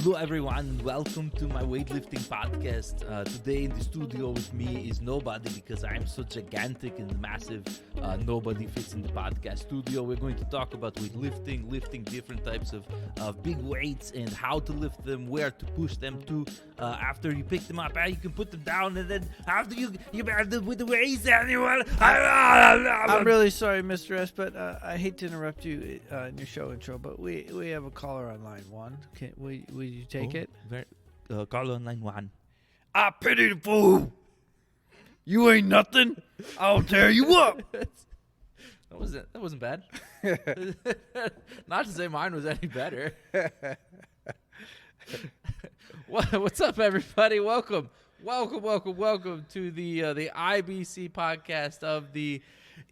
Hello everyone, welcome to my weightlifting podcast. Today in the studio with me is nobody because I'm so gigantic and massive. Nobody fits in the podcast studio. We're going to talk about weightlifting, lifting different types of big weights and how to lift them, where to push them to. After you pick them up, you can put them down, and then after you with the weights, anyone. I'm really sorry, Mr. S, but I hate to interrupt you in your show intro, but we have a caller on line one. Will you take it? Call on line 1. I pity the fool. You ain't nothing. I'll tear you up. That wasn't bad. Not to say mine was any better. What's up, everybody? Welcome to the IBC podcast of the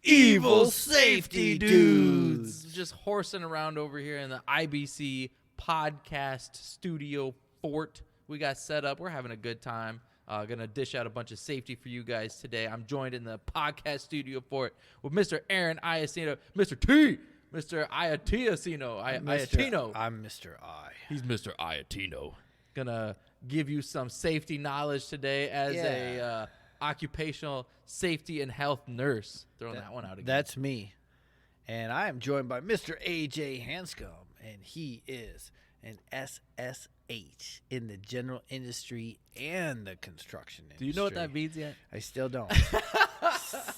Evil Safety Dudes. Just horsing around over here in the IBC podcast studio fort. We got set up. We're having a good time. Gonna dish out a bunch of safety for you guys today. I'm joined in the podcast studio fort with Mr. Aaron Iacino, Mr. T, Mr. Iacino. I'm Mr. I. He's Mr. Iacino. Gonna give you some safety knowledge today as a occupational safety and health nurse. Throwing that one out again. That's me. And I am joined by Mr. AJ Hanscom, and he is an SSH in the general industry and the construction industry. Do you know what that means yet? I still don't.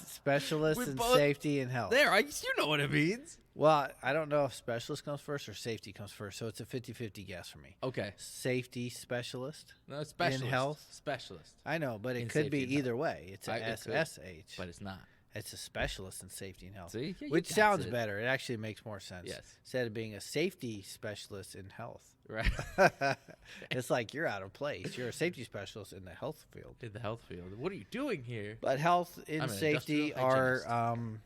Specialist in safety and health. You know what it means. Well, I don't know if specialist comes first or safety comes first, so it's a 50-50 guess for me. Okay. Safety specialist. No, specialist. In health. Specialist. I know, but it In could be safety and either way. It's a SSH. But it's not. It's a specialist in safety and health. See? Yeah, which sounds better. It actually makes more sense. Yes. Instead of being a safety specialist in health. Right. It's like you're out of place. You're a safety specialist in the health field. In the health field. What are you doing here? But health and safety are hygienist.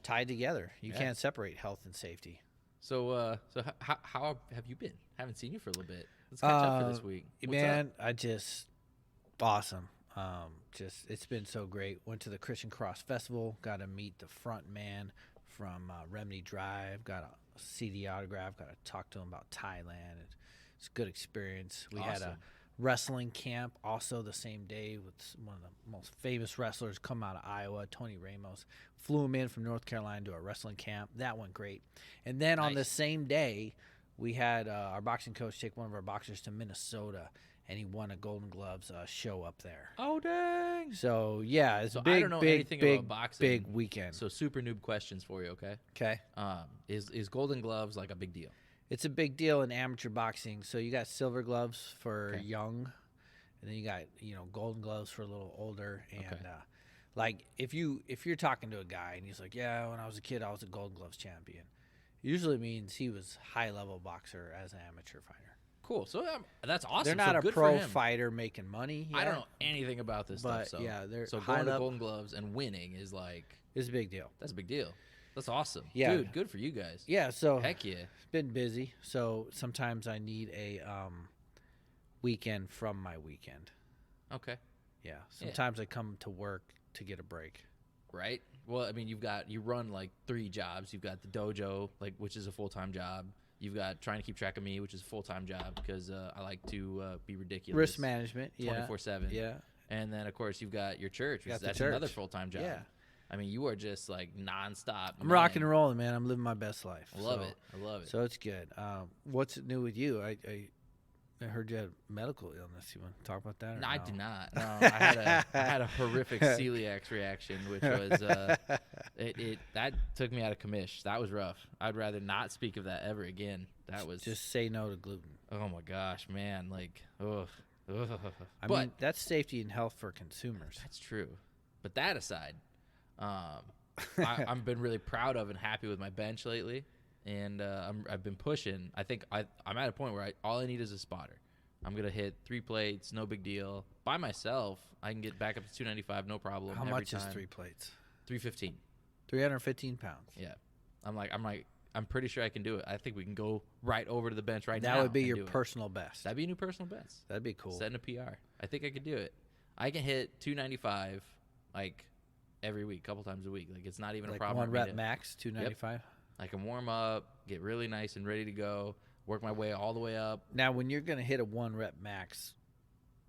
tied together. You can't separate health and safety. So how have you been? Haven't seen you for a little bit. Let's catch up for this week. What's up? Awesome. It's been so great. Went to the Christian Cross Festival. Got to meet the front man from Remedy Drive. Got a CD autograph. Got to talk to him about Thailand. It's a good experience. We had a wrestling camp also the same day with one of the most famous wrestlers come out of Iowa, Tony Ramos. Flew him in from North Carolina to a wrestling camp. That went great. And then on the same day, we had our boxing coach take one of our boxers to Minnesota, and he won a Golden Gloves show up there. Oh, dang. So, yeah, it's a I don't know anything about boxing, big weekend. So super noob questions for you, okay? Okay. Is Golden Gloves like a big deal? It's a big deal in amateur boxing. So you got silver gloves for young, and then you got golden gloves for a little older. And like if you're talking to a guy and he's like, yeah, when I was a kid I was a Golden Gloves champion, usually means he was high level boxer as an amateur fighter. Cool. So that's awesome. They're not so a pro fighter making money. I don't know anything about this stuff. So they're so going to Golden Gloves and winning is like it's a big deal. That's a big deal. That's awesome. Yeah. Dude, good for you guys. Yeah, so heck yeah. It's been busy. So sometimes I need a weekend from my weekend. Okay. Yeah. Sometimes I come to work to get a break. Right? Well, I mean, you run like 3 jobs. You've got the dojo, which is a full-time job. You've got trying to keep track of me, which is a full-time job because I like to be ridiculous. Risk management, 24/7. Yeah. And then, of course, you've got your church, that's church. Another full-time job. Yeah. I mean, you are just like nonstop. I'm rocking and rolling, man. I'm living my best life. I love it. So it's good. What's new with you? I heard you had medical illness. You want to talk about that? No, I do not. No, I had a horrific celiac reaction, which was that took me out of commish. That was rough. I'd rather not speak of that ever again. That was just say no to gluten. Oh my gosh, man! Like, ugh. I mean, that's safety and health for consumers. That's true. But that aside, I've been really proud of and happy with my bench lately, and I've been pushing. I think I'm at a point where all I need is a spotter. I'm gonna hit 3 plates, no big deal. By myself, I can get back up to 295, no problem. How much is 3 plates? 315. 315 pounds. Yeah, I'm pretty sure I can do it. I think we can go right over to the bench right now. That would be your personal best. That'd be a new personal best. That'd be cool. Setting a PR. I think I could do it. I can hit 295 like every week, couple times a week. Like it's not even a problem. 1 rep max, 295. Yep. I can warm up, get really nice and ready to go. work my way all the way up. Now, when you're going to hit a 1 rep max,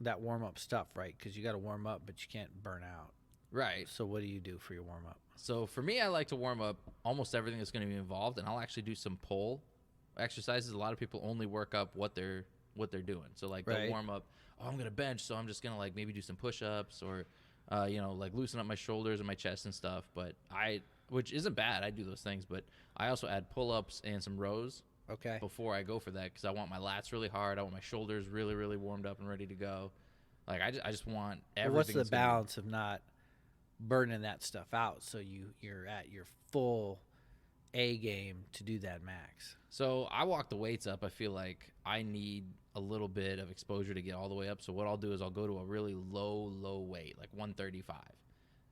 that warm-up stuff, right? Because you got to warm up, but you can't burn out. Right. So what do you do for your warm-up? So for me, I like to warm up almost everything that's going to be involved, and I'll actually do some pull exercises. A lot of people only work up what they're doing. So like they'll warm up, I'm going to bench, so I'm just going to like maybe do some push-ups or like loosen up my shoulders and my chest and stuff. But which isn't bad. I do those things, but I also add pull-ups and some rows. Okay. Before I go for that, because I want my lats really hard. I want my shoulders really, really warmed up and ready to go. Like I just want everything. Well, what's the balance of not burning that stuff out so you're at your full A game to do that max? So I walk the weights up. I feel like I need a little bit of exposure to get all the way up. So what I'll do is I'll go to a really low weight, like 135,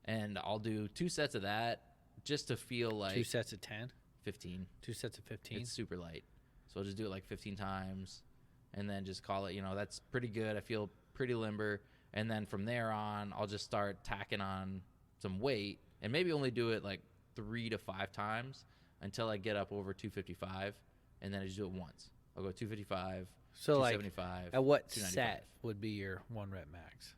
and I'll do 2 sets of that just to feel like 2 sets of 10. 15. 2 sets of 15. It's super light. So I'll just do it like 15 times and then just call it, that's pretty good. I feel pretty limber. And then from there on, I'll just start tacking on some weight and maybe only do it like 3 to 5 times until I get up over 255. And then I just do it once. I'll go 255, so 275. Like at what 295. set would be your 1 rep max?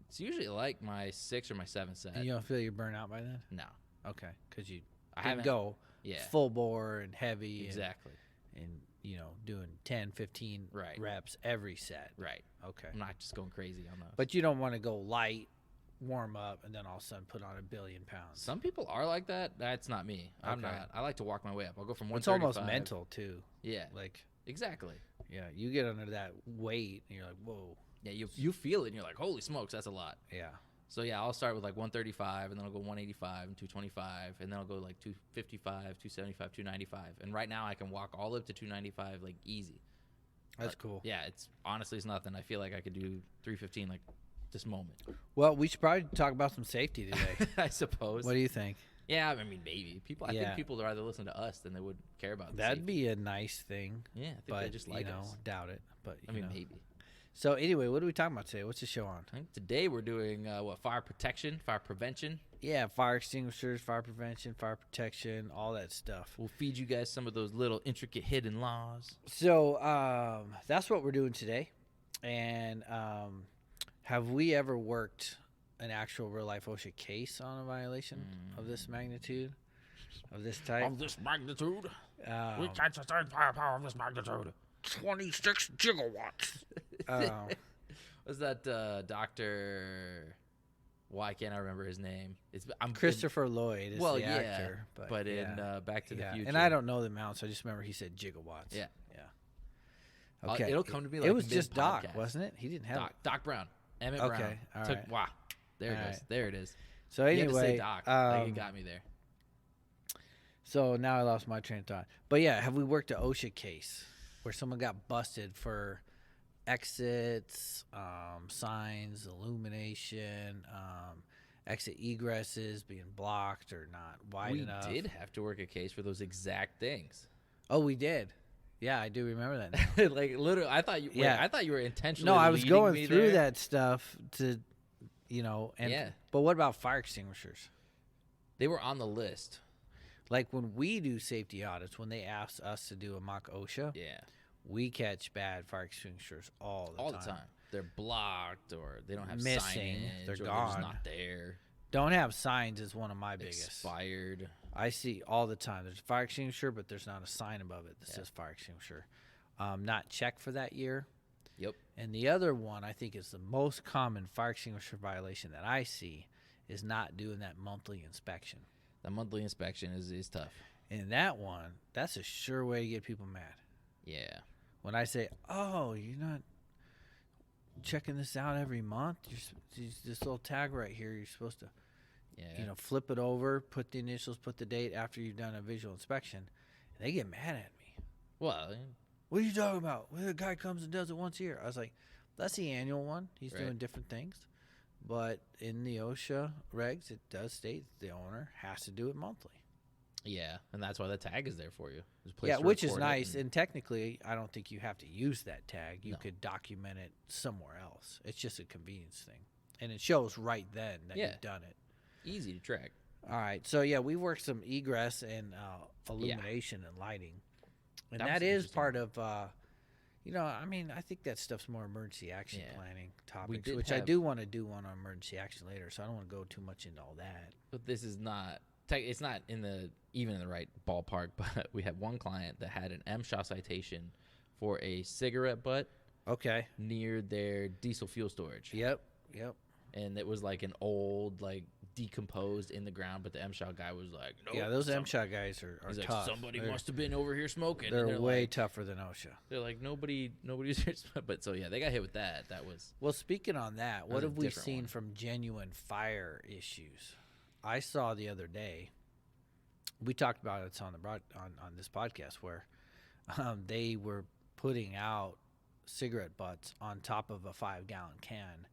It's usually like my 6 or my 7 set. And you don't feel you're burnt out by then? No. Okay. Because you I didn't haven't go full bore and heavy. Exactly. And doing 10, 15 reps every set. Right. Okay. I'm not just going crazy on those. But you don't want to go light, warm up, and then all of a sudden put on 1 billion pounds. Some people are like that. That's not me. I'm not. I like to walk my way up. I'll go from 135. It's almost mental, too. Yeah. Like, exactly. Yeah. You get under that weight, and you're like, whoa. Yeah, you feel it, and you're like, holy smokes, that's a lot. Yeah. So, yeah, I'll start with like 135, and then I'll go 185 and 225, and then I'll go like 255, 275, 295. And right now I can walk all up to 295 like easy. That's cool. Yeah, it's nothing. I feel like I could do 315 like this moment. Well, we should probably talk about some safety today. I suppose. What do you think? Yeah, I mean, maybe. I think people would rather listen to us than they would care about That'd safety. be a nice thing. Yeah, I think they just like us. Doubt it. But I mean, maybe. So anyway, what are we talking about today? What's the show on? I think today we're doing fire protection, fire prevention. Yeah, fire extinguishers, fire prevention, fire protection, all that stuff. We'll feed you guys some of those little intricate hidden laws. So that's what we're doing today. And have we ever worked an actual real life OSHA case on a violation of this magnitude, of this type? Of this magnitude? We can't sustain firepower of this magnitude. 26 gigawatts. Was that Dr. Why can't I remember his name? I'm Christopher Lloyd is the actor. But in Back to the Future. And I don't know the amounts. I just remember he said gigawatts. Yeah. Yeah. Okay. It'll come to me like it was just Doc, wasn't it? He didn't have Doc Brown. Emmett Brown. Okay. All right. Wow. There it All goes. right. There it is. So You had to say anyway, Doc. Like, it got me there. So now I lost my train of thought. But yeah, have we worked an OSHA case where someone got busted for exits, signs, illumination, exit egresses being blocked or not wide enough? We did have to work a case for those exact things. Oh, we did. Yeah, I do remember that now. Like literally, I thought you. Yeah. I thought you were intentionally. No, I was leading going me through there. that stuff to, and Yeah. But what about fire extinguishers? They were on the list. Like when we do safety audits, when they ask us to do a mock OSHA, Yeah. we catch bad fire extinguishers all the time. They're blocked or they don't have Missing. signage. They're or gone. They're just not there. Don't have signs is one of my biggest. Expired. I see all the time. There's a fire extinguisher, but there's not a sign above it that says fire extinguisher. Not checked for that year. Yep. And the other one I think is the most common fire extinguisher violation that I see is not doing that monthly inspection. The monthly inspection is tough. And that one, that's a sure way to get people mad. Yeah. When I say, "Oh, you're not checking this out every month. This little tag right here. You're supposed to, flip it over, put the initials, put the date after you've done a visual inspection." And they get mad at me. Well, What are you talking about? Well, the guy comes and does it once a year. I was like, that's the annual one. He's Right. doing different things. But in the OSHA regs, it does state the owner has to do it monthly. yeah, and that's why the tag is there for you. There's a place Yeah, to which is record it nice. And technically, I don't think you have to use that tag. You No. could document it somewhere else. It's just a convenience thing. And it shows right then that you've done it. easy to track. All right. So, yeah, we worked some egress and illumination and lighting. And That was that is interesting. part of, I mean, I think that stuff's more emergency action Yeah. planning topics, did which I have- do want to do one on emergency action later, so I don't want to go too much into all that. But this is not. It's not even in the right ballpark. But we had one client that had an MSHA citation for a cigarette butt Okay. near their diesel fuel storage. Yep. And it was like an old, like decomposed in the ground. But the MSHA guy was like, "No, Yeah, those MSHA guys are He's like, tough. somebody They're- must have been over here smoking." They're and way like, tougher than OSHA. They're like nobody's here. But so yeah, they got hit with that. That was Well, speaking on that, what was a have we different seen one. from genuine fire issues? I saw the other day. We talked about it on this podcast where they were putting out cigarette butts on top of a 5-gallon can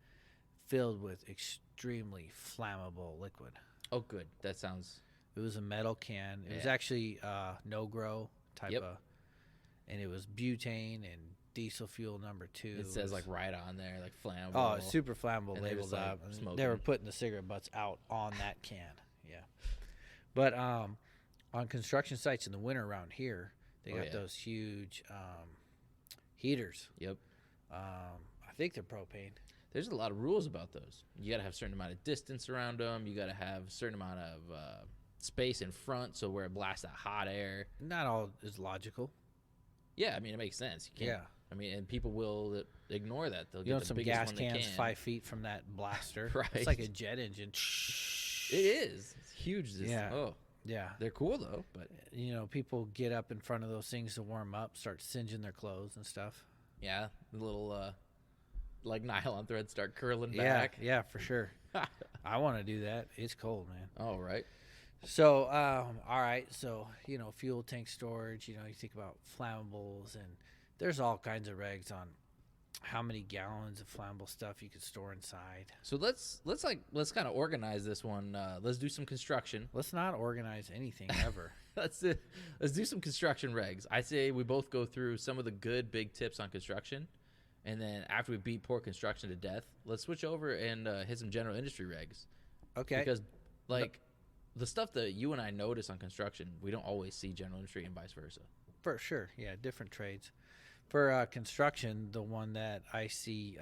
filled with extremely flammable liquid. oh good. That sounds It was a metal can. It was Yeah. actually no grow type Yep. of, and it was butane and diesel fuel number 2. It says like right on there, like flammable. Oh, it's super flammable, And they labeled was, like, up. And smoking. they were putting the cigarette butts out on that can. Yeah. But on construction sites in the winter around here, they Oh, got yeah. those huge heaters. Yep. I think they're propane. There's a lot of rules about those. You got to have a certain amount of distance around them. You got to have a certain amount of space in front, so where it blasts that hot air. Not all is logical. Yeah, I mean it makes sense. You can't. Yeah. I mean, and people will ignore that. They'll You get know, the some biggest gas one they cans can. 5 feet from that blaster. Right. It's like a jet engine. It is. It's huge. This, Yeah. Oh, Yeah. they're cool though. But You know, people get up in front of those things to warm up, start singeing their clothes and stuff. yeah, the little like nylon threads start curling Yeah, back. yeah, for sure. I want to do that. It's cold, man. Oh, right. So, all right. So, fuel tank storage, you think about flammables, and there's all kinds of regs on how many gallons of flammable stuff you could store inside. So let's kind of organize this one. Let's do some construction. Let's not organize anything ever. Let's do some construction regs. I say we both go through some of the good big tips on construction, and then after we beat poor construction to death, let's switch over and hit some general industry regs. Okay. Because the stuff that you and I notice on construction, we don't always see general industry and vice versa. For sure. Yeah, different trades. For construction, the one that I see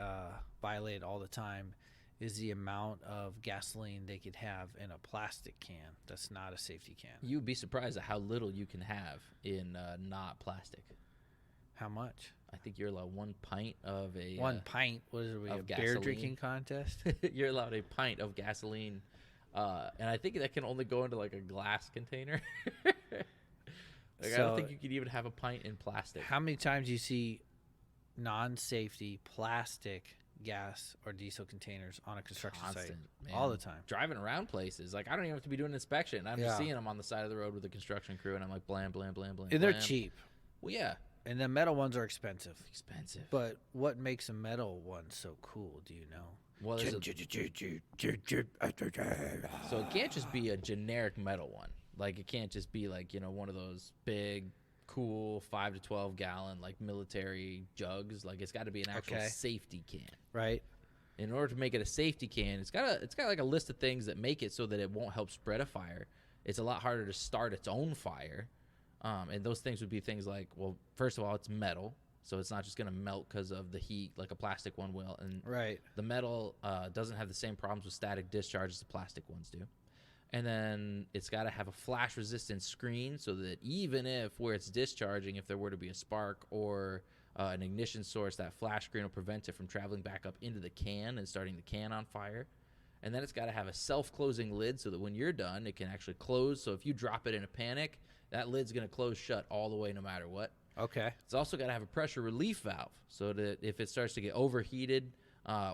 violated all the time is the amount of gasoline they could have in a plastic can that's not a safety can. You'd be surprised at how little you can have in not plastic. How much? I think you're allowed 1 pint of a One pint? What is it? A of beer gasoline. drinking contest? You're allowed a pint of gasoline, and I think that can only go into like a glass container. I So- don't think you could even have a pint in plastic. How many times do you see non-safety plastic gas or diesel containers on a construction site? Constant, man. All the time. Driving around places, like I don't even have to be doing inspection. I'm Yeah. just seeing them on the side of the road with the construction crew, and I'm like, blam, blam, blam, blam. And they're blam. cheap. Well, yeah, And the metal ones are expensive. expensive. But what makes a metal one so cool, do you know? Well, there's so it can't just be a generic metal one. Like it can't just be like one of those big, cool 5 to 12 gallon like military jugs. Like it's got to be an actual Okay. safety can. Right? In order to make it a safety can, it's got like a list of things that make it so that it won't help spread a fire. It's a lot harder to start its own fire, and those things would be things like, well, first of all, it's metal, so it's not just going to melt because of the heat like a plastic one will, and Right. the metal doesn't have the same problems with static discharge as the plastic ones do. And then it's got to have a flash resistant screen so that even if where it's discharging, if there were to be a spark or an ignition source, that flash screen will prevent it from traveling back up into the can and starting the can on fire. And then it's got to have a self-closing lid so that when you're done, it can actually close. So if you drop it in a panic, that lid's going to close shut all the way no matter what. Okay. It's also got to have a pressure relief valve so that if it starts to get overheated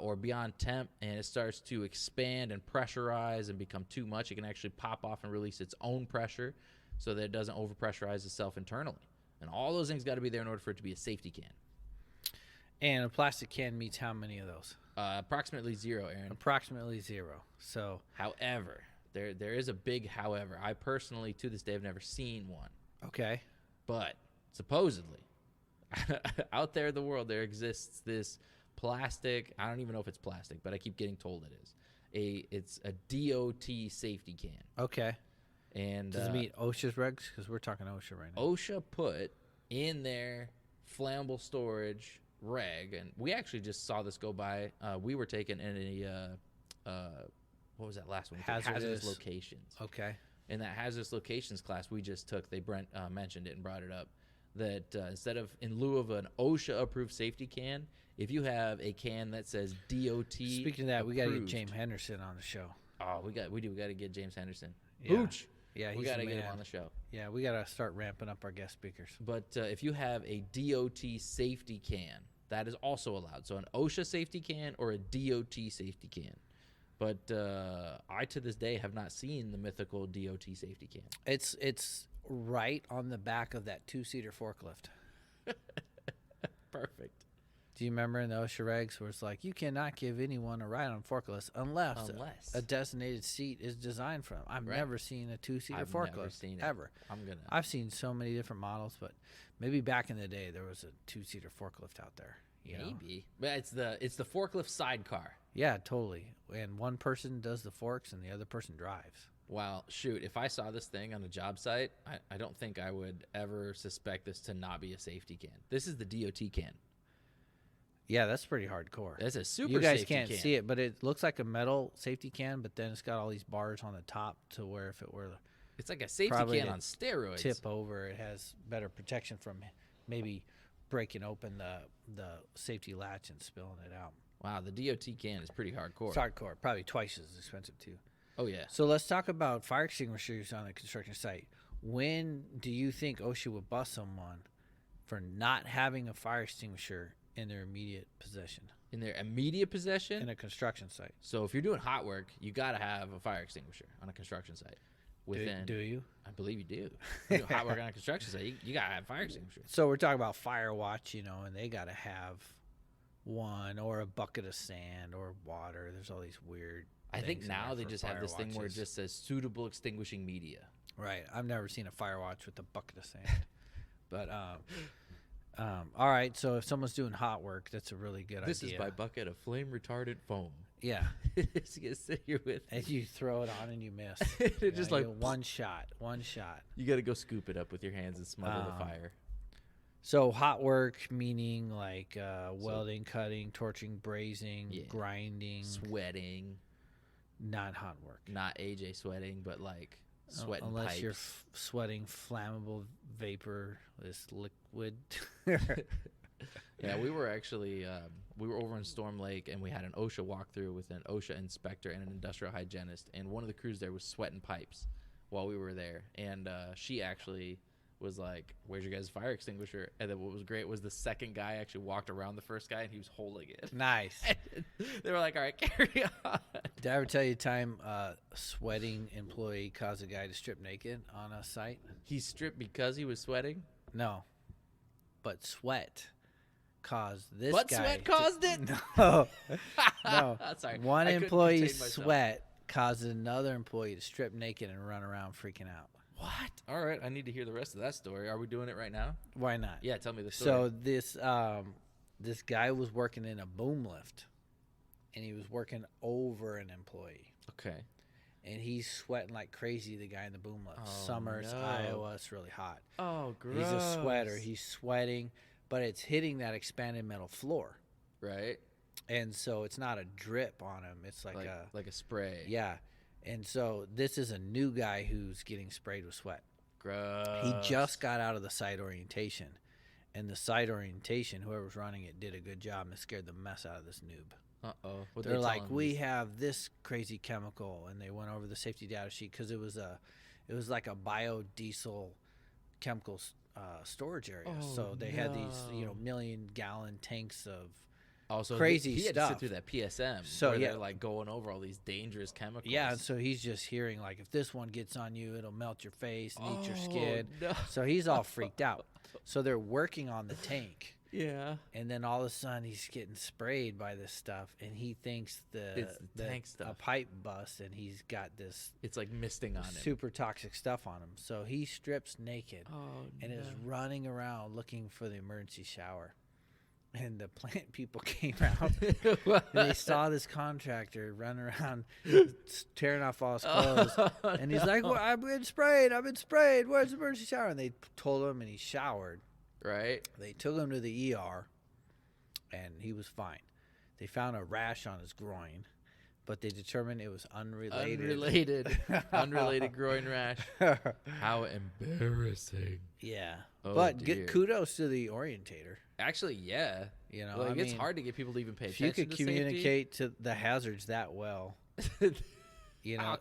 or beyond temp and it starts to expand and pressurize and become too much, it can actually pop off and release its own pressure so that it doesn't overpressurize itself internally. And all those things got to be there in order for it to be a safety can. And a plastic can meets how many of those? Approximately 0, Aaron. Approximately 0. So, However, there is a big however. I personally, to this day, have never seen one. okay. But supposedly, out there in the world, there exists this plastic. I don't even know if it's plastic, but I keep getting told it is. It's a DOT safety can. Okay. And Does it meet OSHA's regs? Because we're talking OSHA right now. OSHA put in their flammable storage reg, and we actually just saw this go by. We were taken in what was that last one? Hazardous locations. Okay. In that hazardous locations class we just took, Brent mentioned it and brought it up, that instead of, in lieu of an OSHA approved safety can, if you have a can that says DOT. Speaking of that, we got to get approved- James Henderson on the show. Oh, we got to get James Henderson. Yeah. Hooch. Yeah, We he's got to the get him man. on the show. Yeah, we got to start ramping up our guest speakers. But if you have a DOT safety can, that is also allowed. So an OSHA safety can or a DOT safety can. But I, to this day, have not seen the mythical DOT safety can. It's right on the back of that 2-seater forklift. Perfect. Do you remember in the OSHA regs where it's like, you cannot give anyone a ride on forklifts unless a designated seat is designed for them? I've Right. never seen a 2-seater I've forklift never seen it. ever. I'm I've seen so many different models, but maybe back in the day there was a 2-seater forklift out there. You know? maybe, but it's the forklift sidecar. Yeah, totally. And one person does the forks and the other person drives. Well, shoot, if I saw this thing on a job site, I don't think I would ever suspect this to not be a safety can. This is the DOT can. Yeah, that's pretty hardcore. That's a super You guys safety can't can. see it, but it looks like a metal safety can, but then it's got all these bars on the top to where if it were to It's like a safety Probably can to on steroids. tip over, it has better protection from maybe breaking open the safety latch and spilling it out. Wow, the DOT can is pretty hardcore. It's hardcore, probably twice as expensive too. Oh, yeah. So let's talk about fire extinguishers on a construction site. When do you think OSHA would bust someone for not having a fire extinguisher in their immediate possession In their immediate possession. in a construction site? So if you're doing hot work, you got to have a fire extinguisher on a construction site. Do you? I believe you do. If you're doing hot work on a construction site, you got to have a fire extinguisher. So we're talking about fire watch, you know, and they got to have one or a bucket of sand or water. There's all these weird I think things in now there they for just have fire this thing where it watches. just says suitable extinguishing media. Right. I've never seen a fire watch with a bucket of sand. But all right, so if someone's doing hot work, that's a really good This idea. is my bucket of flame retardant foam. Yeah. Just gonna sit here with. And you throw it on and you miss. It just You like get one shot. you got to go scoop it up with your hands and smother the fire. So hot work meaning like welding, cutting, torching, brazing, Yeah. grinding, Sweating, not hot work. not AJ sweating, but like sweating Unless pipes. you're sweating flammable vapor, this liquid. Yeah, we were actually we were over in Storm Lake, and we had an OSHA walkthrough with an OSHA inspector and an industrial hygienist, and one of the crews there was sweating pipes while we were there, and she actually was like, "Where's your guys' fire extinguisher?" And then what was great was the second guy actually walked around the first guy, and he was holding it. Nice. They were like, "All right, carry on." Did I ever tell you the time a sweating employee caused a guy to strip naked on a site? He stripped because he was sweating. No. But sweat caused this Butt guy. sweat caused it? No. No. Sorry, One I couldn't employee's contain myself. sweat caused another employee to strip naked and run around freaking out. What? All right, I need to hear the rest of that story. Are we doing it right now? Why not? Yeah, tell me the So story. this guy was working in a boom lift, and he was working over an employee, Okay. and he's sweating like crazy. The guy in the boom lift. Oh, Summer's no. Iowa, it's really hot. Oh, gross. He's a sweater. He's sweating, but it's hitting that expanded metal floor, right, and so it's not a drip on him. It's like a spray. yeah. And so this is a new guy who's getting sprayed with sweat. Gross. He just got out of the site orientation, and the site orientation, whoever's running it, did a good job and scared the mess out of this noob. They're like, we have this crazy chemical, and they went over the safety data sheet because it was like a biodiesel chemical storage area. Oh, so they had these no. million-gallon tanks of Also, crazy he had to stuff. sit through that PSM. So, where yeah. they're like going over all these dangerous chemicals. yeah, and so he's just hearing like, if this one gets on you, it'll melt your face and eat your Oh, skin. no. So he's all freaked out. So they're working on the tank. Yeah. And then all of a sudden he's getting sprayed by this stuff, and he thinks It's the tank a stuff. pipe bust, and he's got this It's like misting on him. super toxic stuff on him. So he strips naked Oh, and is running around looking for the emergency shower. And the plant people came out, and they saw this contractor run around tearing off all his clothes. And he's like, well, I've been sprayed. Where's the emergency shower? And they told him, and he showered. Right? They took him to the ER, and he was fine. They found a rash on his groin, but they determined it was unrelated. Unrelated groin rash. How embarrassing. Yeah. Oh, but dear. kudos to the orientator. Actually, yeah. You know, Like, I it's mean, hard to get people to even pay if you attention could to communicate to the hazards that well, you know.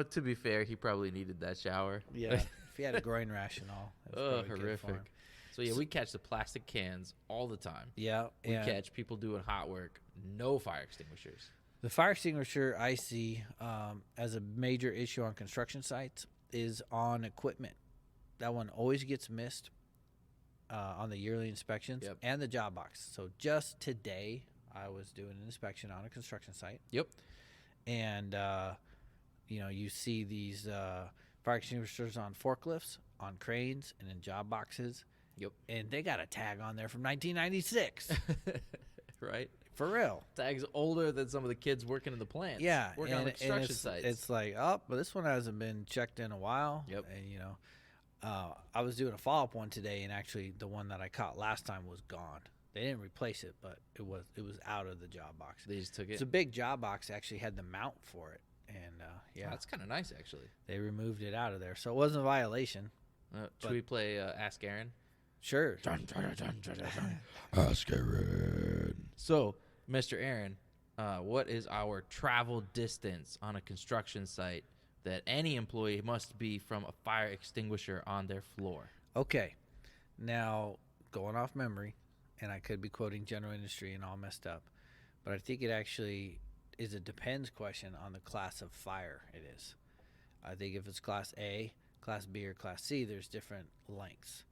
To be fair, he probably needed that shower. Yeah. If he had a groin rash and all, it was probably good for horrific. him. So, yeah, we catch the plastic cans all the time. Yeah. We and catch people doing hot work, no fire extinguishers. the fire extinguisher I see as a major issue on construction sites is on equipment. That one always gets missed on the yearly inspections and the job box. So just today, I was doing an inspection on a construction site. Yep. And, you see these fire extinguishers on forklifts, on cranes, and in job boxes. Yep. And they got a tag on there from 1996. Right? For real. Tag's older than some of the kids working in the plants. Yeah. Working on the construction sites. It's like, oh, but this one hasn't been checked in a while. Yep. And, I was doing a follow-up one today, and actually the one that I caught last time was gone. They didn't replace it, but it was out of the job box. They just took it. It's a big job box. Actually had the mount for it, and yeah, That's kind of nice, actually. they removed it out of there, so it wasn't a violation. Should we play Ask Aaron? Sure. Ask Aaron. So, Mr. Aaron, what is our travel distance on a construction site that any employee must be from a fire extinguisher on their floor? Okay. Now, going off memory, and I could be quoting general industry and all messed up, but I think it actually is a depends question on the class of fire it is. I think if it's class A, class B, or class C, there's different lengths.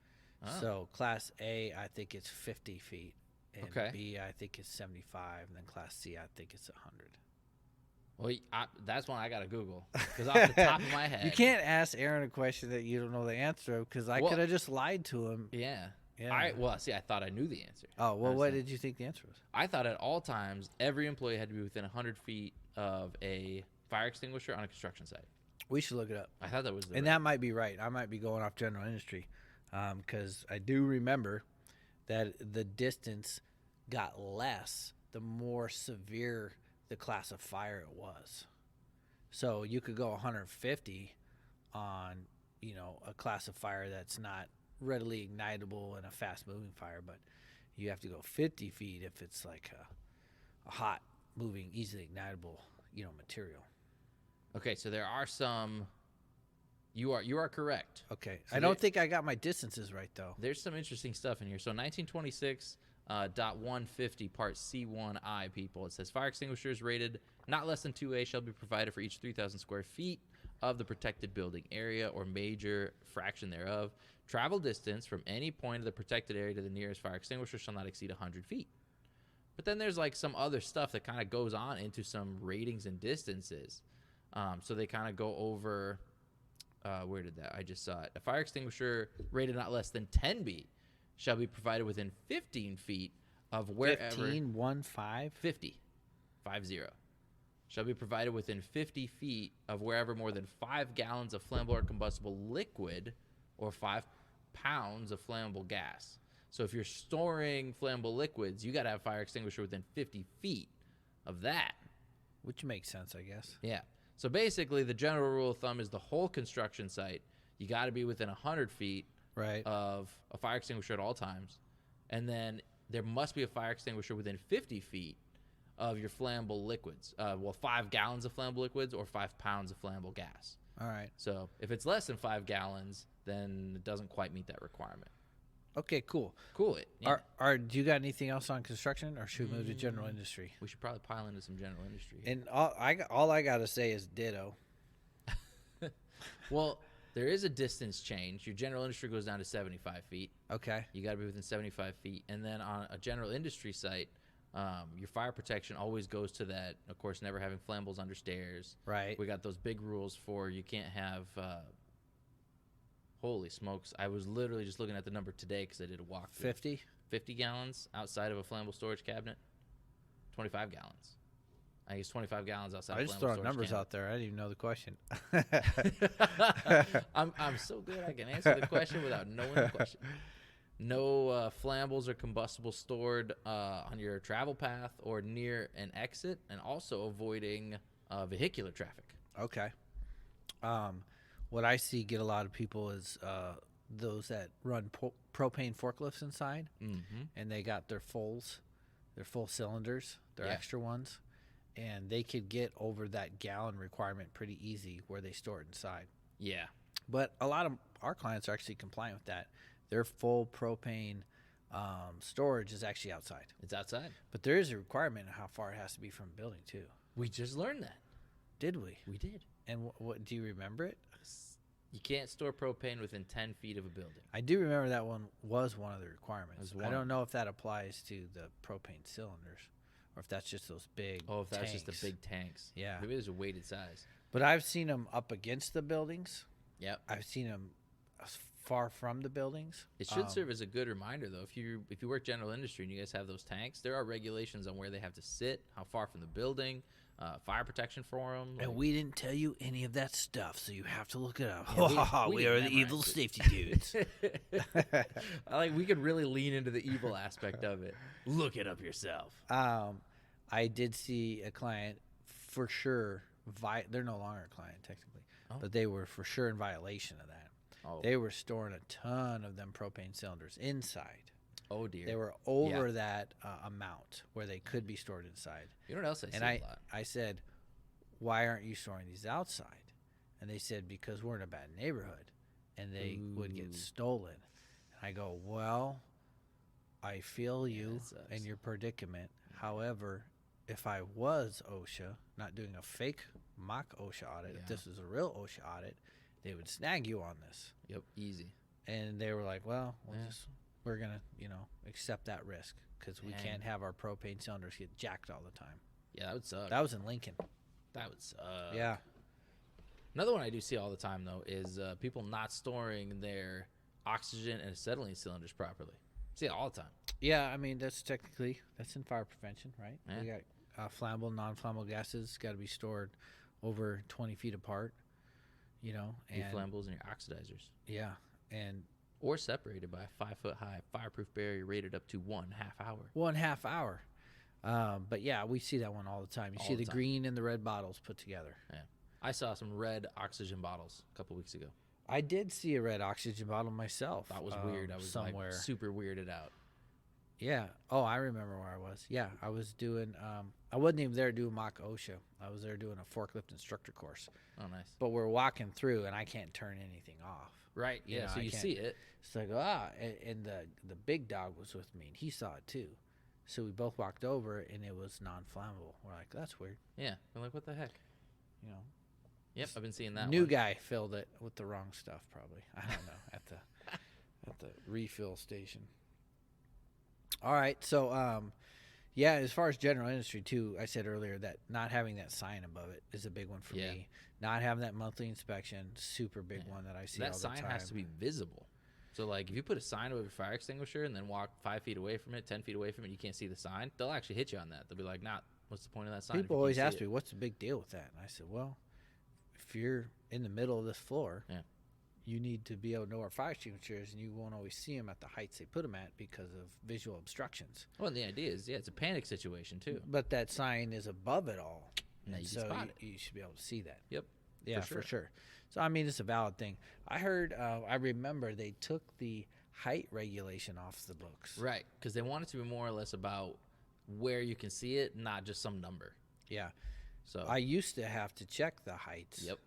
Oh. So class A, I think it's 50 feet. And Okay. B, I think it's 75. And then class C, I think it's 100. Well, that's one I got to Google. Because off the top of my head. You can't ask Aaron a question that you don't know the answer of, because I Well- could have just lied to him. Yeah. Yeah. I thought I knew the answer. Oh, well, what honestly. did you think the answer was? I thought at all times every employee had to be within 100 feet of a fire extinguisher on a construction site. We should look it up. I thought that was the And that might be right. I might be going off general industry, because I do remember that the distance got less the more severe the class of fire it was. So you could go 150 on, a class of fire that's not readily ignitable and a fast-moving fire, but you have to go 50 feet if it's like a hot, moving, easily ignitable, material. Okay, so there are some. You are correct. Okay. So I don't think I got my distances right, though. There's some interesting stuff in here. So 1926. .150 part C1I, people. It says fire extinguishers rated not less than 2A shall be provided for each 3,000 square feet of the protected building area or major fraction thereof. Travel distance from any point of the protected area to the nearest fire extinguisher shall not exceed 100 feet. But then there's like some other stuff that kind of goes on into some ratings and distances. So they kind of go over, where did that? I just saw it. A fire extinguisher rated not less than 10B shall be provided within 15 feet of wherever 15, 1-5? 50 shall be provided within 50 feet of wherever more than 5 gallons of flammable or combustible liquid or 5 pounds of flammable gas. So if you're storing flammable liquids, you got to have a fire extinguisher within 50 feet of that. Which makes sense, I guess. Yeah. So basically, the general rule of thumb is the whole construction site, you got to be within 100 feet Right. of a fire extinguisher at all times. And then there must be a fire extinguisher within 50 feet of your flammable liquids. 5 gallons of flammable liquids or 5 pounds of flammable gas. All right. So if it's less than 5 gallons, then it doesn't quite meet that requirement. Okay, cool. Cool it. Yeah. Do you got anything else on construction, or should we move to general industry? We should probably pile into some general industry. And all I got to say is ditto. Well, there is a distance change. Your general industry goes down to 75 feet. Okay. You got to be within 75 feet. And then on a general industry site, your fire protection always goes to that, of course, never having flammables under stairs. Right. We got those big rules for you can't have, holy smokes. I was literally just looking at the number today because I did a walkthrough. 50 gallons outside of a flammable storage cabinet, 25 gallons. I think it's 25 gallons outside. I just flammable throwing storage numbers can. out there. I didn't even know the question. I'm so good I can answer the question without knowing the question. No flammables or combustibles stored on your travel path or near an exit, and also avoiding vehicular traffic. Okay. What I see get a lot of people is those that run propane forklifts inside, and they got their full cylinders, their extra ones, and they could get over that gallon requirement pretty easy where they store it inside. Yeah. But a lot of our clients are actually compliant with that. Their full propane storage is actually outside. It's outside. But there is a requirement of how far it has to be from a building, too. We just learned that. Did we? We did. And what do you remember it? You can't store propane within 10 feet of a building. I do remember that one was one of the requirements. One. I don't know if that applies to the propane cylinders or if that's just those big Oh, if that's tanks. just the big tanks. Yeah. Maybe there's a weighted size. But I've seen them up against the buildings. Yep. I've seen them far from the buildings. It should serve as a good reminder, though. If you work general industry and you guys have those tanks, there are regulations on where they have to sit, how far from the building, fire protection for them. And we didn't tell you any of that stuff, so you have to look it up. Yeah, we are the evil safety dudes. We could really lean into the evil aspect of it. Look it up yourself. I did see a client for sure. They're no longer a client technically, but they were for sure in violation of that. Oh. They were storing a ton of them propane cylinders inside. Oh dear. They were over that amount where they could be stored inside. You know what else I see and a lot? I said, why aren't you storing these outside? And they said, because we're in a bad neighborhood and they would get stolen. And I go, well, I feel you and your predicament. However, if I was OSHA, not doing a fake mock OSHA audit, if this was a real OSHA audit, they would snag you on this. Yep, easy. And they were like, well, we're going to, accept that risk because we can't have our propane cylinders get jacked all the time. Yeah, that would suck. That was in Lincoln. That would suck. Yeah. Another one I do see all the time, though, is people not storing their oxygen and acetylene cylinders properly. See it all the time. Yeah, I mean, that's in fire prevention, right? Yeah. We got flammable, non-flammable gases got to be stored over 20 feet apart, and Your flammables and your oxidizers. Yeah, and or separated by a 5-foot-high fireproof barrier rated up to 1/2 hour. 1/2 hour. But yeah, we see that one all the time. You see the green and the red bottles put together. Yeah, I saw some red oxygen bottles a couple weeks ago. I did see a red oxygen bottle myself. That was weird. I was somewhere super weirded out. Yeah. Oh, I remember where I was. Yeah, I was doing. I wasn't even there doing mock OSHA. I was there doing a forklift instructor course. Oh, nice. But we're walking through, and I can't turn anything off. Right. Yeah. So you see it. It's like and the big dog was with me, and he saw it too. So we both walked over, and it was non-flammable. We're like, that's weird. Yeah. We're like, what the heck? Yep. I've been seeing that. New guy filled it with the wrong stuff, probably. I don't know at the refill station. All right, so yeah, as far as general industry too, I said earlier that not having that sign above it is a big one for me. Not having that monthly inspection, super big one that I see all the time. That sign has to be visible. So like if you put a sign over your fire extinguisher and then walk 5 feet away from it, 10 feet away from it, you can't see the sign, they'll actually hit you on that. They'll be like, what's the point of that sign? People always ask me, what's the big deal with that? And I said, well, if you're in the middle of this floor, you need to be able to know where fire extinguishers, and you won't always see them at the heights they put them at because of visual obstructions. Well, the idea is, it's a panic situation too. But that sign is above it all, and you so spot it. You should be able to see that. Yep. Yeah, for sure. So I mean, it's a valid thing. I heard, I remember they took the height regulation off the books. Right, because they want it to be more or less about where you can see it, not just some number. Yeah. So I used to have to check the heights. Yep.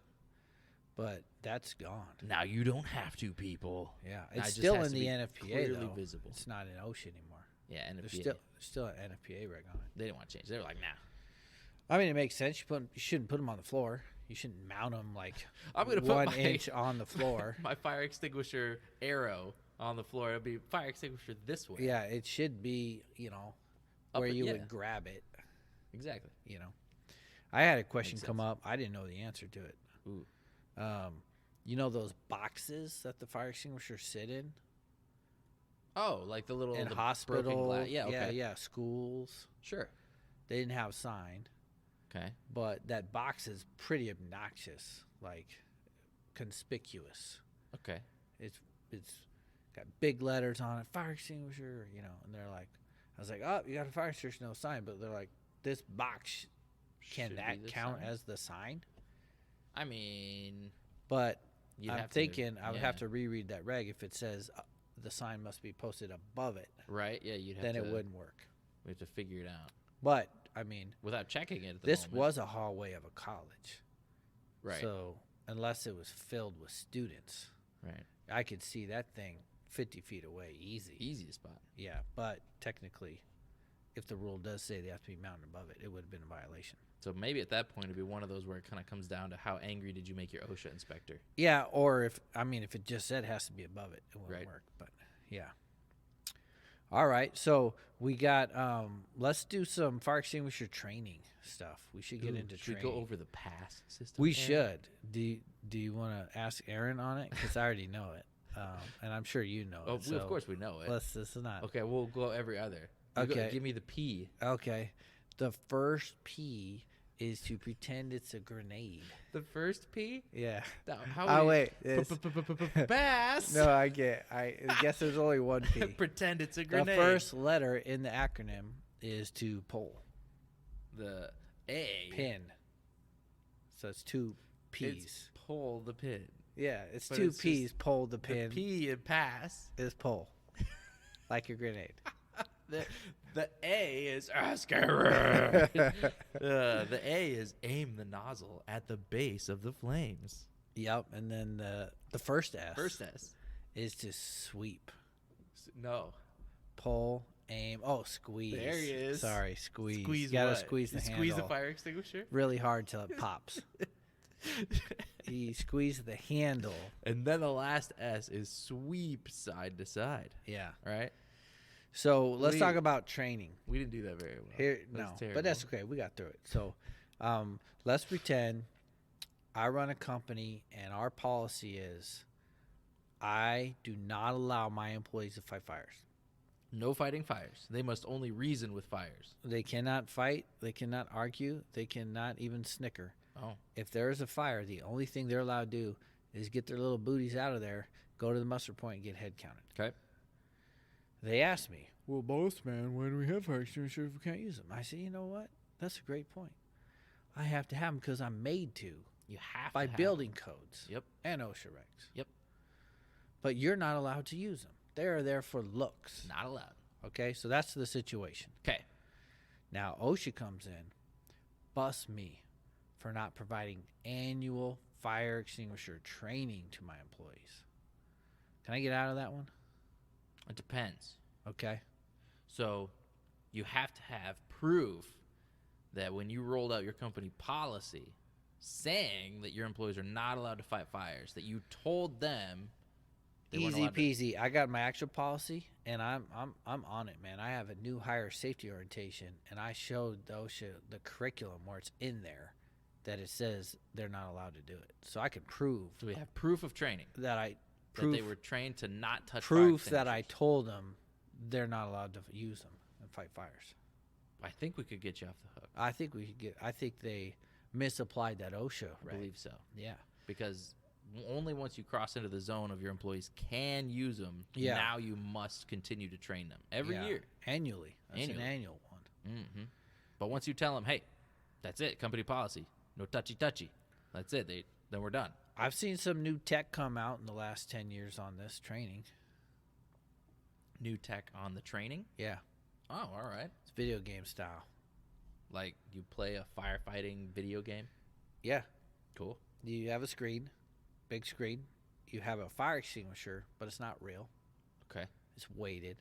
But that's gone. Now you don't have to, people. Yeah, it's still in the NFPA though. Visible. It's not in OSHA anymore. Yeah, NFPA. There's still an NFPA reg on it. They didn't want to change. They were like, nah. I mean, it makes sense. You shouldn't put them on the floor. You shouldn't mount them like I'm gonna put 1 inch on the floor. My fire extinguisher arrow on the floor. It'll be fire extinguisher this way. Yeah, it should be, where you would grab it. Exactly. I had a question come up. I didn't know the answer to it. Ooh. Those boxes that the fire extinguishers sit in? Oh, like the little in the hospital. Yeah, okay. Yeah, schools. Sure. They didn't have signed. Okay. but that box is pretty obnoxious, like conspicuous. Okay. It's got big letters on it, fire extinguisher, and they're like, I was like, oh, you got a fire extinguisher, no sign, but they're like, this box, can Should that be the count sign. as the sign? I mean, But you'd I'm have to, thinking I would have yeah. to reread that reg if it says the sign must be posted above it. Right? Yeah, you'd have Then to. it wouldn't work. We have to figure it out But I mean, without checking it. At the this moment. was a hallway of a college, right. so unless it was filled with students, Right. I could see that thing 50 feet away, easy. Easiest spot. Yeah, but technically, if the rule does say they have to be mounted above it, it would have been a violation. So maybe at that point it'd be one of those where it kind of comes down to how angry did you make your OSHA inspector? Yeah, or if it just said it has to be above it, it wouldn't Right. work. But yeah. All right, so we got. Let's do some fire extinguisher training stuff. We should get into should training. we go over the pass system? We Aaron? should. Do you want to ask Aaron on it? Because I already know it, and I'm sure you know Oh, it. of course we know it. This is not. Okay, we'll go every other. Okay. Give me the P. Okay. The first P is to pretend it's a grenade. The first P? Yeah. How wait. Pass. No, I guess there's only one P. Pretend it's a The grenade. first letter in the acronym is to pull. The A. Pin. So it's two P's. It's pull the pin. Yeah, it's But two it's P's. just Pull the pin The P in pass. is pull. Like a grenade. The A is the A is aim the nozzle at the base of the flames. Yep. And then the first S. First S. is to sweep. No. Pull, aim. Oh, squeeze. There he is. Sorry, squeeze. Squeeze You gotta what? squeeze the handle. Squeeze the fire extinguisher. Really hard till it pops. He squeezed the handle. And then the last S is sweep side to side. Yeah. Right? So let's talk about training. We didn't do that very well. Here, That's no, terrible. but that's okay. We got through it. So, let's pretend I run a company and our policy is I do not allow my employees to fight fires. No fighting fires. They must only reason with fires. They cannot fight. They cannot argue. They cannot even snicker. Oh. If there is a fire, the only thing they're allowed to do is get their little booties out of there, go to the muster point, and get head counted. Okay. They asked me, well, boss man, why do we have fire extinguishers if we can't use them? I said, you know what? That's a great point. I have to have them because I'm made to. You have By to have building codes. Yep. And OSHA regs. Yep. But you're not allowed to use them. They are there for looks. Not allowed. Okay, so that's the situation. Okay. Now OSHA comes in, busts me for not providing annual fire extinguisher training to my employees. Can I get out of that one? It depends. Okay. So you have to have proof that when you rolled out your company policy saying that your employees are not allowed to fight fires, that you told them they weren't Easy allowed to- peasy. I got my actual policy, and I'm on it, man. I have a new hire safety orientation, and I showed the OSHA the curriculum where it's in there that it says they're not allowed to do it. So I can prove So we have proof of training that I that they were trained to not touch proof fire that I extinguishers. told them they're not allowed to use them and fight fires. I think we could get you off the hook. I think we could get. I think they misapplied that OSHA. I Right? believe so. Yeah. Because only once you cross into the zone of your employees can use them, Yeah. now you must continue to train them every Yeah. year. Annually. That's Annually. an annual one. Mm-hmm. But once you tell them, hey, that's it, company policy, no touchy, that's it, then we're done. I've seen some new tech come out in the last 10 years on this training. New tech on the training? Yeah. Oh, all right. It's video game style. Like you play a firefighting video game? Yeah. Cool. You have a screen, big screen. You have a fire extinguisher, but it's not real. Okay. It's weighted,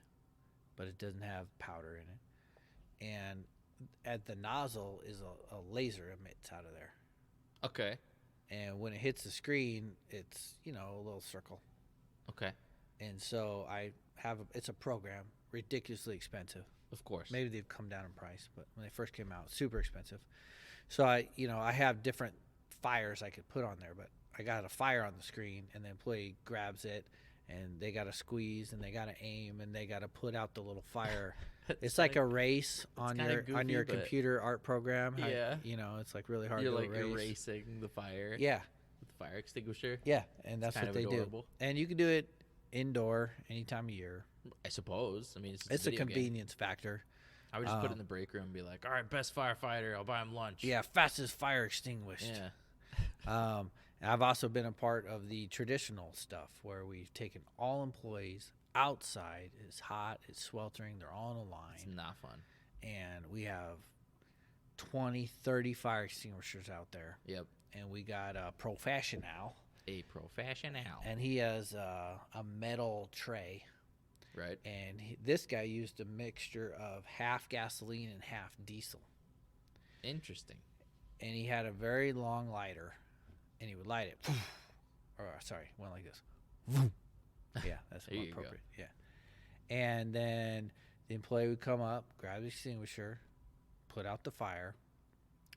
but it doesn't have powder in it. And at the nozzle is a laser emits out of there. Okay. And when it hits the screen, it's, a little circle. Okay. And so it's a program, ridiculously expensive. Of course. Maybe they've come down in price, but when they first came out, super expensive. So I have different fires I could put on there, but I got a fire on the screen, and the employee grabs it, and they got to squeeze and they got to aim and they got to put out the little fire. It's It's like a race on kinda your goofy, but- computer art program. how- Yeah. you know, it's like really hard You're to like erase. erasing the fire. Yeah, With the fire extinguisher. yeah, and that's kind what of they adorable. do. And you can do it indoor any time of year. I suppose. I mean, it's, It's a video game. convenience factor. I would just put it in the break room and be like, all right, best firefighter. I'll buy him lunch. Yeah, fastest fire extinguished. Yeah. I've also been a part of the traditional stuff where we've taken all employees outside. It's hot, it's sweltering, they're all in a It's line, not fun. and we have 20, 30 fire extinguishers out there. Yep. And we got a professional, A professional. and he has a metal tray. Right. And this guy used a mixture of half gasoline and half diesel. Interesting. And he had a very long lighter, and he would light it. Or sorry, went like this. Yeah, that's There more you go. appropriate. Yeah. And then the employee would come up, grab the extinguisher, put out the fire,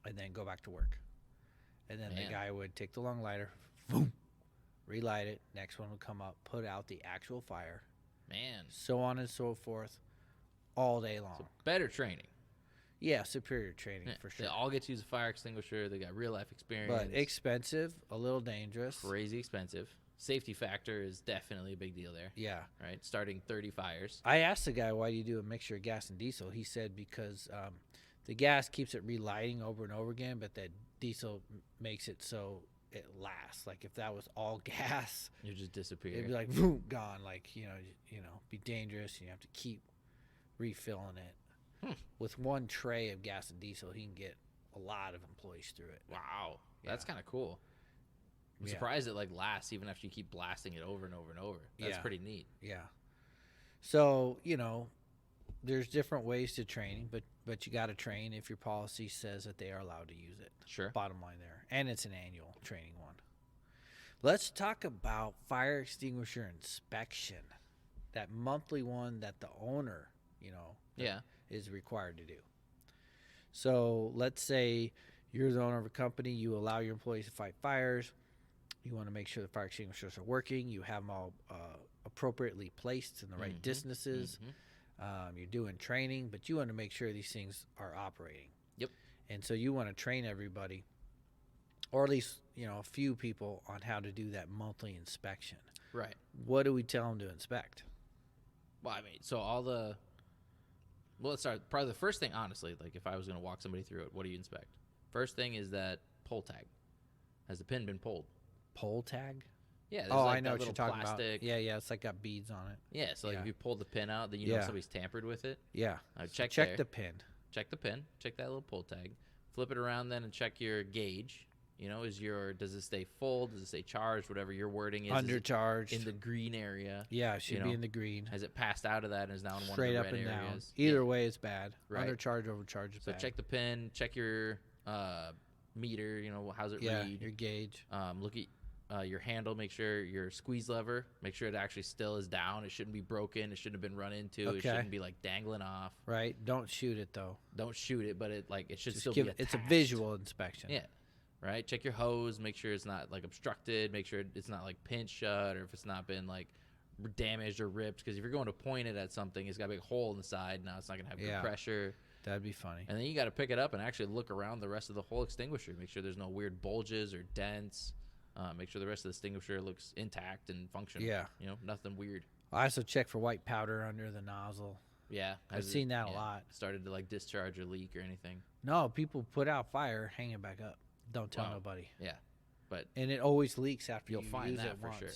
and then go back to work. And then Man. the guy would take the long lighter, boom, relight it. Next one would come up, put out the actual fire, Man. so on and so forth, all day long. So better training. Yeah, superior training Yeah, for They sure. all get to use a fire extinguisher. They got real life experience. But expensive, a little dangerous. Crazy expensive. Safety factor is definitely a big deal there. Yeah. Right. Starting 30 fires. I asked the guy, why do you do a mixture of gas and diesel? He said because the gas keeps it relighting over and over again, but that diesel makes it so it lasts. Like if that was all gas, You just disappear. it'd be like boom, gone. Like you know, be dangerous. You have to keep refilling it. With one tray of gas and diesel, he can get a lot of employees through it. Wow. That's Yeah. kind of cool. I'm Yeah. surprised it like lasts even after you keep blasting it over and over and over. That's Yeah. pretty neat. Yeah. So there's different ways to training, but you got to train if your policy says that they are allowed to use it. Sure. Bottom line there, and it's an annual training one. Let's talk about fire extinguisher inspection, that monthly one that the owner, Yeah. is required to do. So let's say you're the owner of a company, you allow your employees to fight fires. You want to make sure the fire extinguishers are working. You have them all appropriately placed in the right distances. You're doing training, but you want to make sure these things are operating. Yep. And so you want to train everybody, or at least a few people, on how to do that monthly inspection. Right. What do we tell them to inspect? Well, I mean, so let's start. Probably the first thing, honestly, like if I was going to walk somebody through it, what do you inspect? First thing is that pull tag. Has the pin been pulled? Pole tag? Yeah. There's Oh, like I know that what you're little talking plastic. about. Yeah, it's like got beads on it. Yeah. So like Yeah. if you pull the pin out, then you know Yeah. somebody's tampered with it. Yeah. Check Check there. the pin. Check the pin. Check that little pull tag. Flip it around then and check your gauge. Does it stay full? Does it stay charged? Whatever your wording is. Undercharged. In the green area. Yeah, it should you be know, in the green. Has it passed out of that and is now in one Straight of up the red and down. areas? Either Yeah. way, it's bad. Right. Undercharge, overcharge is So bad. check the pin. Check your meter. How's it read? your gauge. Look at your handle. Make sure your squeeze lever. Make sure it actually still is down. It shouldn't be broken. It shouldn't have been run into. Okay. It shouldn't be like dangling off. Right. Don't shoot it though. Don't shoot it, but it should Just still give be it. It's a attached. visual inspection. Yeah. Right. Check your hose. Make sure it's not like obstructed. Make sure it's not like pinched shut, or if it's not been like damaged or ripped. Because if you're going to point it at something, it's got a big hole in the side. Now it's not gonna have good Yeah. pressure. That'd be funny. And then you got to pick it up and actually look around the rest of the whole extinguisher. Make sure there's no weird bulges or dents. Make sure the rest of the extinguisher looks intact and functional. Yeah. Nothing weird. I also check for white powder under the nozzle. Yeah. I've Has it- seen that a yeah, lot. Started to like discharge or leak or anything. No, people put out fire, hang it back up. Don't tell Wow. nobody. Yeah. But And it always leaks after You'll you find use that it for once. sure.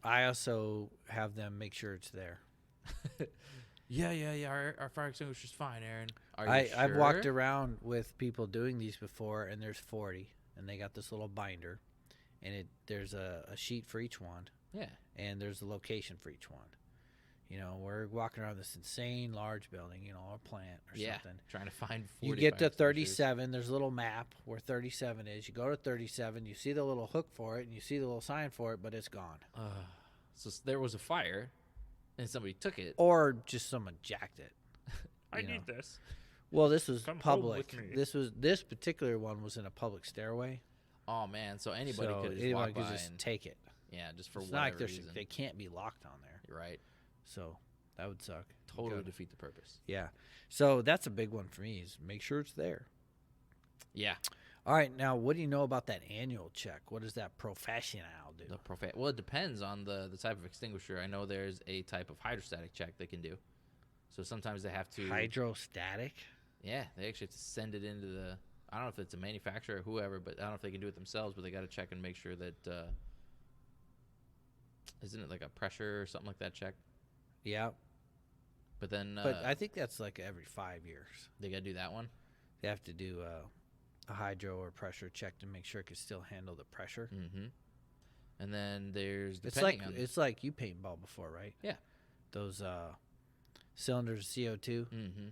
I also have them make sure it's there. yeah. Our fire extinguisher's fine, Aaron. Are you I've walked sure? around with people doing these before, and there's 40, and they got this little binder, and there's a sheet for each one, Yeah. and there's a location for each one. We're walking around this insane large building, a plant or Yeah. something. Trying to find 40 You get fire to extinguishers. 37. There's a little map where 37 is. You go to 37. You see the little hook for it, and you see the little sign for it, but it's gone. So there was a fire, and somebody took it. Or just someone jacked it. I you know. need this. Well, this was Come home public. with me. This particular one was in a public stairway. Oh man, so anybody so could just anyone walk could by just and take it. Yeah, just for It's not like whatever reason. they can't be locked on there. You're right. So that would suck. Totally defeat the purpose. Yeah. So that's a big one for me is make sure it's there. Yeah. All right. Now, what do you know about that annual check? What does that professional do? Well, it depends on the type of extinguisher. I know there's a type of hydrostatic check they can do. So sometimes they have to. Hydrostatic? Yeah, they actually have to send it into the. I don't know if it's a manufacturer or whoever, but I don't know if they can do it themselves. But they got to check and make sure that. Isn't it like a pressure or something like that check? Yeah. But then. But I think that's like every 5 years. They got to do that one. They have to do a hydro or pressure check to make sure it can still handle the pressure. Mm-hmm. And then there's it's like you paintball before, right? Yeah. Those cylinders of CO2. Mm-hmm.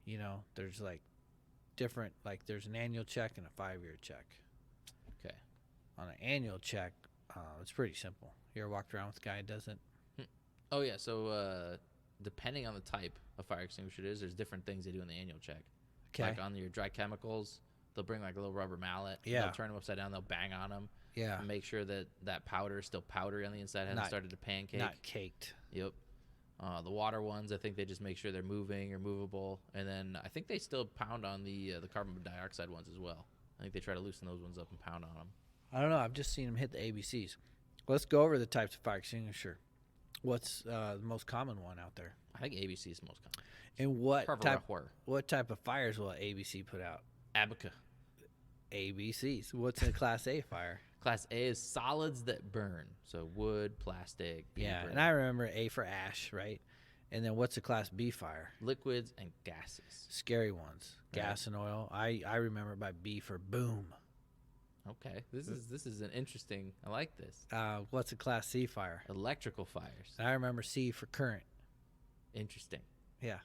You know, there's like different. Like there's an annual check and a 5-year check. Okay. On an annual check, it's pretty simple. You ever walked around with a guy who doesn't? Oh yeah. So depending on the type of fire extinguisher it is, there's different things they do in the annual check. Okay. Like on your dry chemicals, they'll bring like a little rubber mallet. Yeah. They'll turn them upside down. They'll bang on them. Yeah. And make sure that powder is still powdery on the inside. Hasn't started to pancake. Not caked. Yep. The water ones, I think they just make sure they're moving or movable. And then I think they still pound on the carbon dioxide ones as well. I think they try to loosen those ones up and pound on them. I don't know. I've just seen them hit the ABCs. Let's go over the types of fire extinguisher. What's the most common one out there? I think ABC is the most common. And what type of fires will ABC put out? Abaca. ABCs. What's a Class A fire? Class A is solids that burn. So wood, plastic, paper. Yeah, and I remember A for ash, right? And then what's a Class B fire? Liquids and gases. Scary ones. Gas and oil. I remember by B for boom. Okay. This is an interesting. I like this. What's a Class C fire? Electrical fires. And I remember C for current. Interesting. Yeah.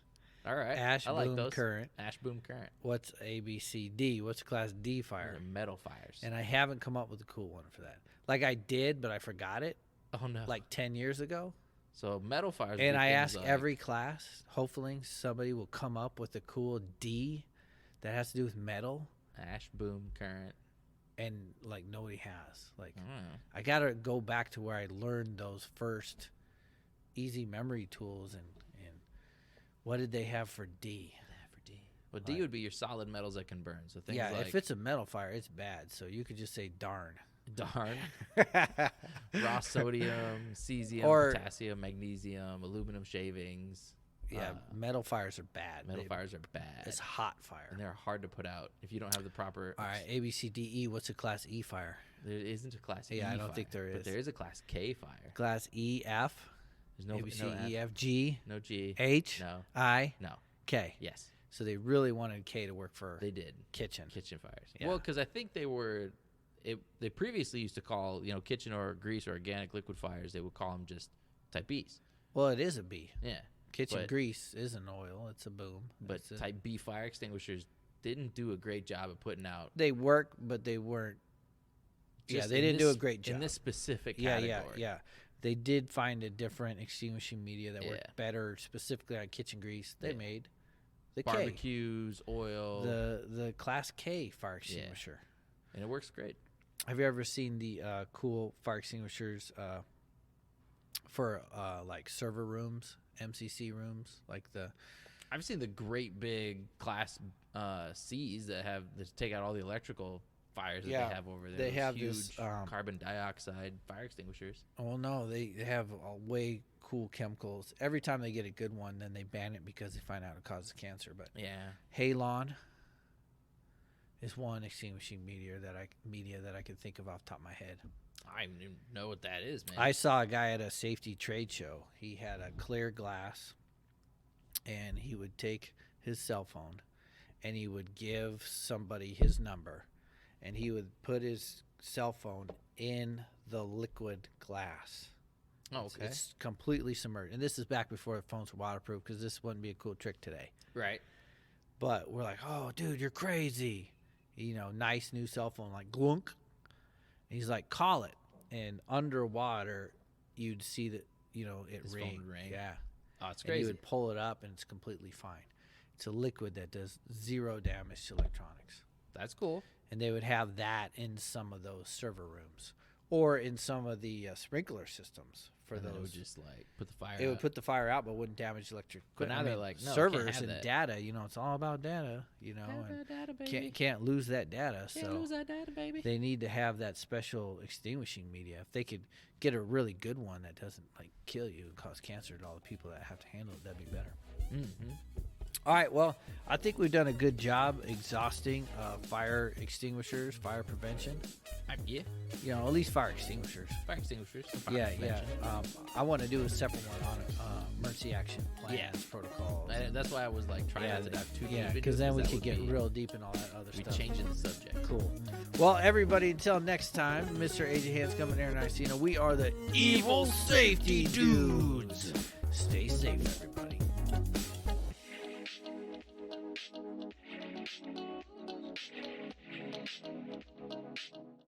All right. Ash, I like boom, those. current. Ash, boom, current. What's A, B, C, D? What's a Class D fire? Those are metal fires. And I haven't come up with a cool one for that. Like I did, but I forgot it. Oh no. Like 10 years ago. So metal fires. And I ask every class, hopefully somebody will come up with a cool D that has to do with metal. Ash, boom, current. And like nobody has. Like Mm. I gotta go back to where I learned those first easy memory tools and what did they have for D? Well, D would be your solid metals that can burn. So things yeah, like if it's a metal fire, it's bad. So you could just say darn. Raw sodium, cesium, Or- potassium, magnesium, aluminum shavings. Yeah, metal fires are bad. Metal fires are bad. It's hot fire. And they're hard to put out if you don't have the proper. All right, A, B, C, D, E. What's a Class E fire? There isn't a Class E. Yeah, I don't fire, think there But is. there is a Class K fire. Class E, F. There's no A, B, C, no F, E, F, G, no G, H, no, I, no. K. Yes, So they really wanted K to work for they did. kitchen. Kitchen fires. Yeah. Well, because I think they previously used to call kitchen or grease or organic liquid fires. They would call them just type Bs. Well, it is a B. Yeah. Kitchen But- grease is an oil. It's a boom. But It's a- type B fire extinguishers didn't do a great job of putting out. they work, but they weren't. Yeah, just they in didn't do this- a great job. in this specific yeah, category. yeah. They did find a different extinguishing media that Yeah. worked better, specifically on kitchen grease. They Yeah. made the K, Barbecues, oil, the Class K fire extinguisher. and it works great. Have you ever seen the cool fire extinguishers for like server rooms, MCC rooms, like the? I've seen the great big Class Cs that take out all the electrical fires that Yeah, they have over there. they Those have huge this, carbon dioxide fire extinguishers. Oh no, they have way cool chemicals. Every time they get a good one, then they ban it because they find out it causes cancer. But Yeah. halon is one extinguishing media that I can think of off the top of my head. I don't even know what that is, man. I saw a guy at a safety trade show. He had a clear glass, and he would take his cell phone, and he would give somebody his number, and he would put his cell phone in the liquid glass. Oh, okay. It's completely submerged. And this is back before the phones were waterproof, because this wouldn't be a cool trick today. Right. But we're like, oh, dude, you're crazy. Nice new cell phone, like glunk. And he's like, call it. And underwater, you'd see that, it His phone ring. would ring. Yeah. Oh, it's And he crazy. would pull it up, and it's completely fine. It's a liquid that does zero damage to electronics. That's cool. And they would have that in some of those server rooms. or in some of the sprinkler systems for And then those. it would just like put the fire. It would out. put the fire out, but wouldn't damage electric But equipment. now they're like, no, servers can't have and that. data. You know, it's all about data. You know, Have and that data, baby. can't lose that data. Can't so lose that data, baby. they need to have that special extinguishing media. If they could get a really good one that doesn't like kill you and cause cancer to all the people that have to handle it, that'd be better. Mm-hmm. All right, well, I think we've done a good job exhausting fire extinguishers, fire prevention. Yeah. You know, at least fire extinguishers. Fire extinguishers. Fire Yeah. prevention. I want to do a separate one on emergency action plans, Yeah. protocols. And that's why I was like trying not to dive too deep. Yeah, into because it, then we that could would get be- real deep in all that other We stuff. changing the subject. Cool. Well, everybody, until next time, Mr. AJ Hanscom and Aaron Icino, we are the Evil Safety Dudes. Stay safe, everybody.